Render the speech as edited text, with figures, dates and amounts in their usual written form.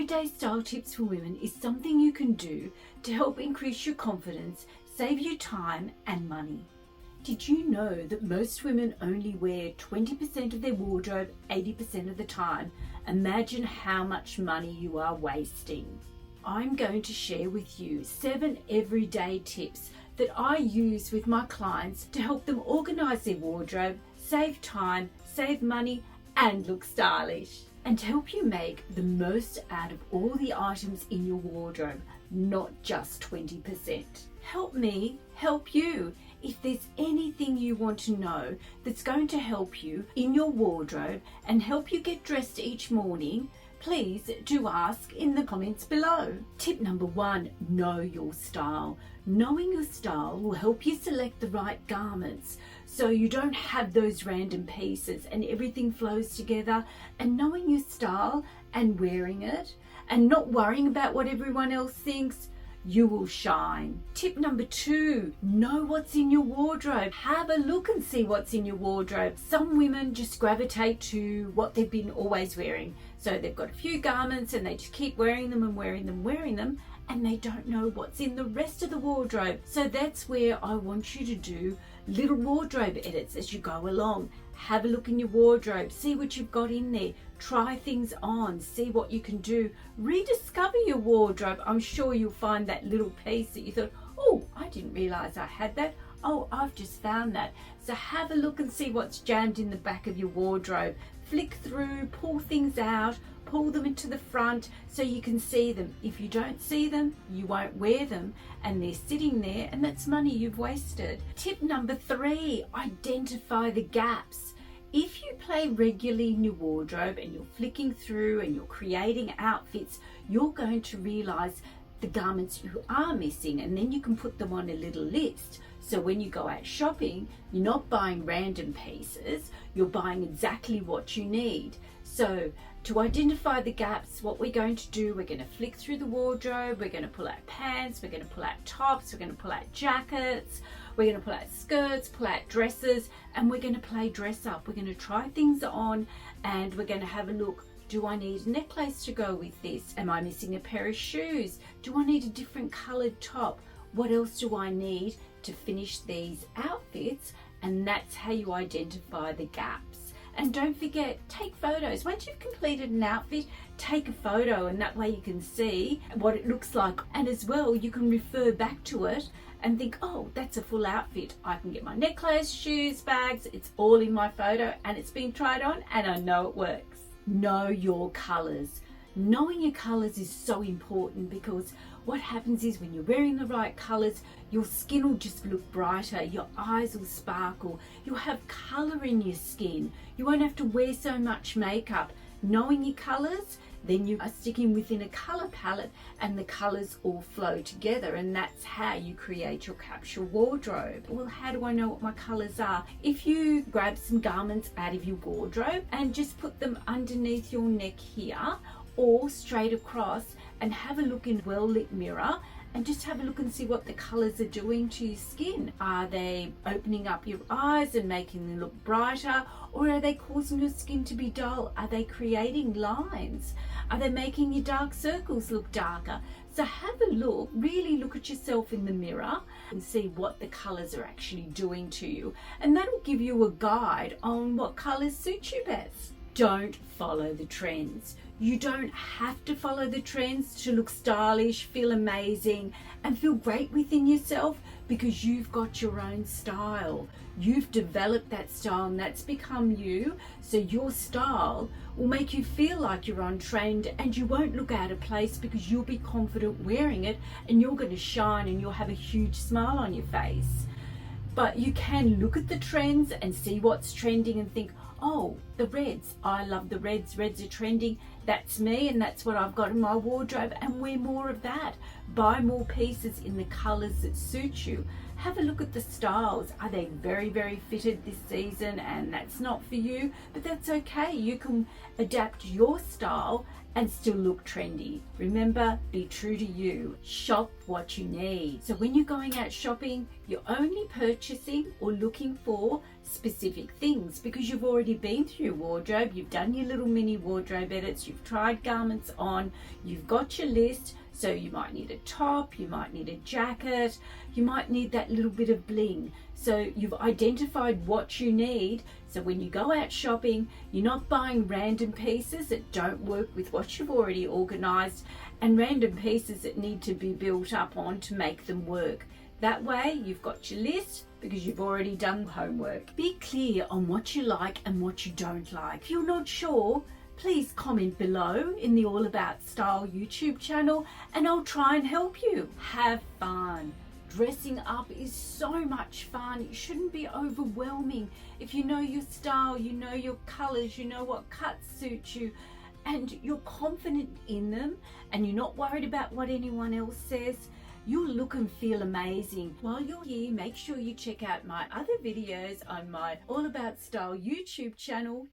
everyday style tips for women is something you can do to help increase your confidence, save you time and money. Did you know that most women only wear 20% of their wardrobe 80% of the time? Imagine how much money you are wasting. I'm going to share with you 7 everyday tips that I use with my clients to help them organise their wardrobe, save time, save money and look stylish. And to help you make the most out of all the items in your wardrobe, not just 20%. Help me help you. If there's anything you want to know that's going to help you in your wardrobe and help you get dressed each morning, please do ask in the comments below. Tip number 1, know your style. Knowing your style will help you select the right garments so you don't have those random pieces and everything flows together. And knowing your style and wearing it and not worrying about what everyone else thinks, you will shine. Tip number 2, know what's in your wardrobe. Have a look and see what's in your wardrobe. Some women just gravitate to what they've been always wearing. So they've got a few garments and they just keep wearing them and wearing them, and they don't know what's in the rest of the wardrobe. So that's where I want you to do little wardrobe edits as you go along. Have a look in your wardrobe, see what you've got in there, try things on, see what you can do, rediscover your wardrobe. I'm sure you'll find that little piece that you thought, oh, I didn't realize I had that. Oh, I've just found that. So have a look and see what's jammed in the back of your wardrobe. Flick through, pull things out, pull them into the front so you can see them. If you don't see them, you won't wear them and they're sitting there and that's money you've wasted. Tip number 3, identify the gaps. If you play regularly in your wardrobe and you're flicking through and you're creating outfits, you're going to realize the garments you are missing, and then you can put them on a little list. So when you go out shopping, you're not buying random pieces, you're buying exactly what you need. So to identify the gaps, what we're going to do, we're going to flick through the wardrobe, we're going to pull out pants, we're going to pull out tops, we're going to pull out jackets, we're going to pull out skirts, pull out dresses, and we're going to play dress up. We're going to try things on and we're going to have a look. Do I need a necklace to go with this? Am I missing a pair of shoes? Do I need a different coloured top? What else do I need to finish these outfits? And that's how you identify the gaps. And don't forget, take photos. Once you've completed an outfit, take a photo, and that way you can see what it looks like. And as well, you can refer back to it and think, oh, that's a full outfit. I can get my necklace, shoes, bags, it's all in my photo and it's been tried on and I know it works. Know your colours. Knowing your colours is so important because what happens is when you're wearing the right colours, your skin will just look brighter, your eyes will sparkle, you'll have colour in your skin, you won't have to wear so much makeup. Knowing your colours, then you are sticking within a colour palette and the colours all flow together, and that's how you create your capsule wardrobe. Well, how do I know what my colours are? If you grab some garments out of your wardrobe and just put them underneath your neck here or straight across and have a look in a well-lit mirror and just have a look and see what the colours are doing to your skin. Are they opening up your eyes and making them look brighter, or are they causing your skin to be dull? Are they creating lines? Are they making your dark circles look darker? So have a look, really look at yourself in the mirror and see what the colours are actually doing to you. And that'll give you a guide on what colours suit you best. Don't follow the trends. You don't have to follow the trends to look stylish, feel amazing, and feel great within yourself, because you've got your own style. You've developed that style and that's become you. So your style will make you feel like you're on trend and you won't look out of place because you'll be confident wearing it and you're going to shine and you'll have a huge smile on your face. But you can look at the trends and see what's trending and think, oh, the reds, I love the reds, reds are trending, that's me and that's what I've got in my wardrobe, and wear more of that. Buy more pieces in the colours that suit you. Have a look at the styles. Are they very, very fitted this season and that's not for you? But that's okay, you can adapt your style and still look trendy. Remember, be true to you. Shop what you need. So when you're going out shopping, You're only purchasing or looking for specific things because you've already been through your wardrobe, you've done your little mini wardrobe edits, you've tried garments on, you've got your list. So you might need a top, you might need a jacket, you might need that little bit of bling. So you've identified what you need. So when you go out shopping, you're not buying random pieces that don't work with what you've already organized and random pieces that need to be built up on to make them work. That way you've got your list because you've already done the homework. Be clear on what you like and what you don't like. If you're not sure, please comment below in the All About Style YouTube channel and I'll try and help you. Have fun. Dressing up is so much fun. It shouldn't be overwhelming. If you know your style, you know your colors, you know what cuts suit you, and you're confident in them and you're not worried about what anyone else says, you'll look and feel amazing. While you're here, make sure you check out my other videos on my All About Style YouTube channel